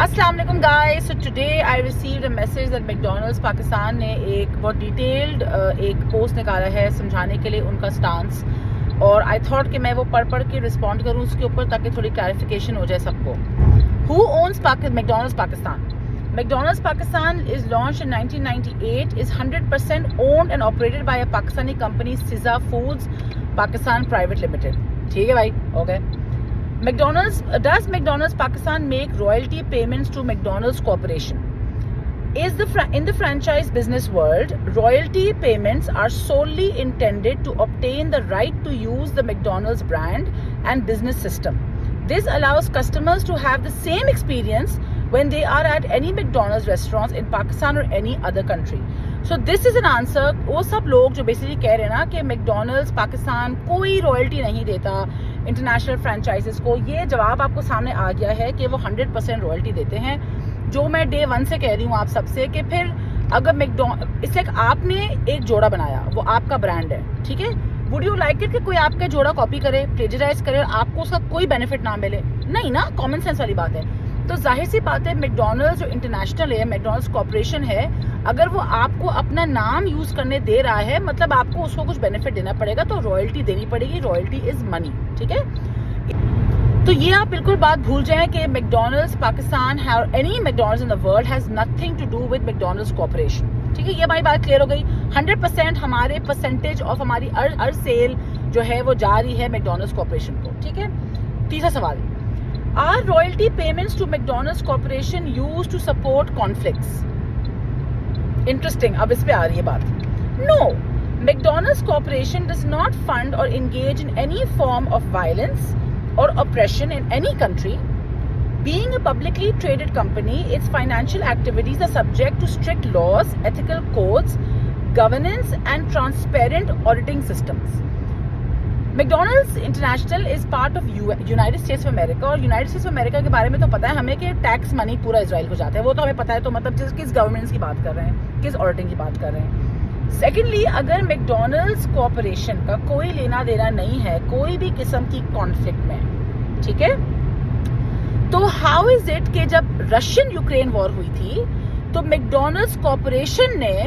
السلام علیکم guys. So today I received a message that McDonald's Pakistan نے ایک بہت ڈیٹیلڈ ایک پوسٹ نکالا ہے سمجھانے کے لیے ان کا سٹانس، اور I thought کہ میں وہ پڑھ کے رسپونڈ کروں اس کے اوپر تاکہ تھوڑی کلیریفیکیشن ہو جائے سب کو. Who owns McDonald's Pakistan? McDonald's Pakistan is launched in 1998, is 100% owned and operated by a Pakistani company, Sizza Foods Pakistan Private Limited. ٹھیک ہے بھائی، okay. Does McDonald's Pakistan make royalty payments to McDonald's Corporation? In the franchise business world, royalty payments are solely intended to obtain the right to use the McDonald's brand and business system. This allows customers to have the same experience when they are at any McDonald's restaurants in Pakistan or any other country. So this is an answer. وہ سب لوگ جو basically کہہ رہے ہیں نا کہ McDonald's Pakistan کوئی royalty نہیں دیتا انٹرنیشنل فرینچائزز کو، یہ جواب آپ کو سامنے آ گیا ہے کہ وہ 100% رائلٹی دیتے ہیں. جو میں ڈے 1 سے کہہ رہی ہوں آپ سب سے کہ پھر اگر اس لیے آپ نے ایک جوڑا بنایا، وہ آپ کا برانڈ ہے، ٹھیک ہے. وڈ یو لائک اٹ کہ کوئی آپ کا جوڑا کاپی کرے، پلیجرائز کرے اور آپ کو اس کا کوئی بینیفٹ نہ ملے؟ نہیں نا، کامن سینس والی بات ہے. تو ظاہر سی بات ہے McDonald's جو انٹرنیشنل ہے، McDonald's کارپوریشن ہے، اگر وہ آپ کو اپنا نام یوز کرنے دے رہا ہے مطلب آپ کو اس کو کچھ بینیفٹ دینا پڑے گا، تو رائلٹی دینی پڑے گی. رائلٹی از منی، ٹھیک ہے. تو یہ آپ بالکل بات بھول جائیں کہ McDonald's Pakistan any McDonald's in the world has nothing to do with McDonald's corporation. ٹھیک ہے، یہ ہماری بات کلیئر ہو گئی. 100% ہمارے پرسنٹیج آف ہماری ہر سیل جو ہے وہ جا رہی ہے McDonald's corporation کو، ٹھیک ہے. تیسرا سوال، Are royalty payments to McDonald's Corporation used to support conflicts? Interesting. اب اس پہ آ رہی ہے بات. No, McDonald's Corporation does not fund or engage in any form of violence or oppression in any country. Being a publicly traded company, its financial activities are subject to strict laws, ethical codes, governance, and transparent auditing systems. McDonald's International is part of United States of America, اور United States of America کے بارے میں تو پتا ہے ہمیں کہ tax منی پورا اسرائیل کو جاتا ہے، وہ تو ہمیں پتا ہے. تو مطلب کس گورننس کی بات کر رہے ہیں، کس آڈیٹنگ کی بات کر رہے ہیں. سیکنڈلی، اگر McDonald's کارپوریشن کا کوئی لینا دینا نہیں ہے کوئی بھی قسم کی کانفلکٹ میں، ٹھیک ہے، تو ہاؤ از اٹ کہ جب رشین یوکرین وار ہوئی تھی تو McDonald's کارپوریشن نے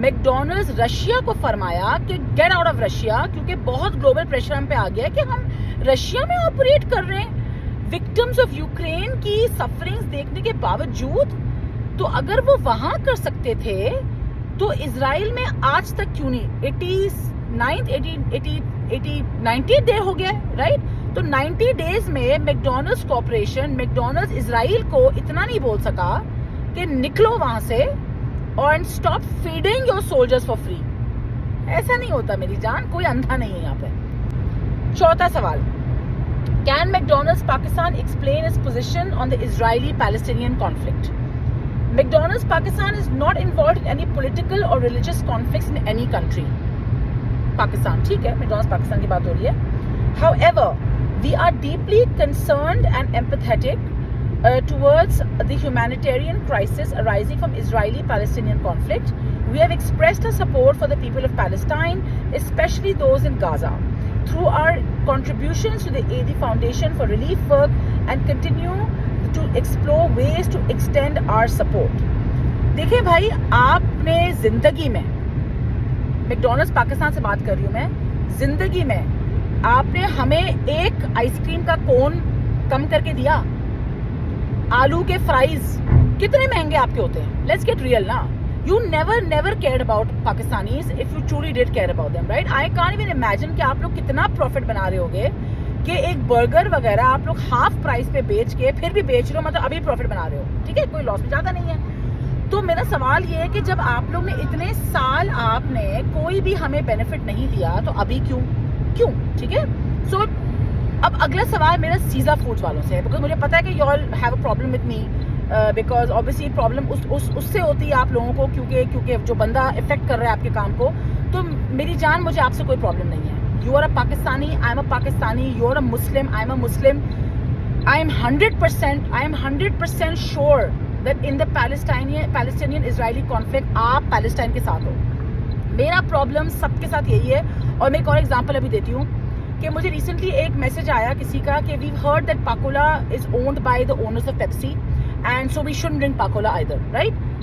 McDonald's رشیا کو فرمایا کہ گیٹ آؤٹ آف رشیا، کیونکہ بہت گلوبل پریشر ہم پہ آ گیا ہے کہ ہم رشیا میں آپریٹ کر رہے ہیں وکٹمز آف یوکرین کی سفرنگز دیکھنے کے باوجود. تو اگر وہ وہاں کر سکتے تھے تو اسرائیل میں آج تک کیوں نہیں؟ 90 ڈے ہو گیا ہے، رائٹ. تو 90 ڈیز میں McDonald's کارپوریشن McDonald's اسرائیل کو اتنا نہیں بول سکا کہ نکلو وہاں سے اور stop feeding your soldiers for free. ایسا نہیں ہوتا میری جان، کوئی اندھا نہیں ہے یہاں پہ. چوتھا سوال، can McDonald's Pakistan explain its position on the Israeli Palestinian conflict? McDonald's Pakistan is not involved in any political or religious conflicts in any country. Pakistan, ٹھیک ہے، McDonald's پاکستان کی بات ہو رہی ہے. However, we are deeply concerned and empathetic towards the humanitarian crisis arising from Israeli-Palestinian conflict. We have expressed our support for the people of Palestine, especially those in Gaza, through our contributions to the AD Foundation for relief work and continue to explore ways to extend our support. دیکھیں بھائی، آپ نے زندگی میں McDonald's Pakistan سے بات کر رہی ہوں میں، زندگی میں آپ نے ہمیں ایک آئس کریم کا کون کم کر کے دیا؟ آلو کے فرائز کتنے مہنگے آپ کے ہوتے ہیں؟ لیٹس گیٹ ریئل نا. You never cared about Pakistanis if you truly did care about them, right? I can't even imagine کہ آپ لوگ کتنا پروفٹ بنا رہے ہوگے کہ ایک برگر وغیرہ آپ لوگ ہاف پرائز پہ بیچ کے پھر بھی بیچ رہے ہو، مطلب ابھی پروفٹ بنا رہے ہو، ٹھیک ہے، کوئی لاس میں جاتا نہیں ہے. تو میرا سوال یہ ہے کہ جب آپ لوگ نے اتنے سال آپ نے کوئی بھی ہمیں بینیفٹ نہیں دیا تو ابھی کیوں؟ ٹھیک ہے. سو اب اگلا سوال میرا سیزا فوڈز والوں سے ہے، بیکاز مجھے پتا ہے کہ you all have a problem with me, because obviously problem اس سے ہوتی ہے آپ لوگوں کو، کیونکہ جو بندہ افیکٹ کر رہا ہے آپ کے کام کو. تو میری جان، مجھے آپ سے کوئی پرابلم نہیں ہے. You are a Pakistani, I'm a Pakistani. You are a Muslim, I'm a Muslim. I'm 100% sure that in the Palestinian Israeli conflict آپ پیلسٹائن کے ساتھ ہو. میرا پرابلم سب کے ساتھ یہی ہے. اور میں ایک اور ایگزامپل ابھی دیتی ہوں کہ مجھے ریسنٹلی ایک میسج آیا کسی کا کہ we heard that Pakola is owned by the owners of Pepsi and so we shouldn't drink Pakola either, right?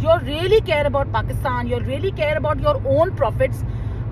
you really care about Pakistan, you really care about your own profits,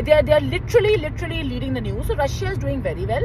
they are literally leading the news. So Russia is doing very well.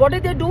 What did they do?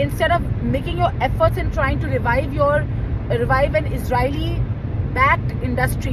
instead of making your efforts in trying to revive an Israeli backed industry.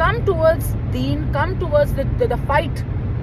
come towards deen, come towards the fight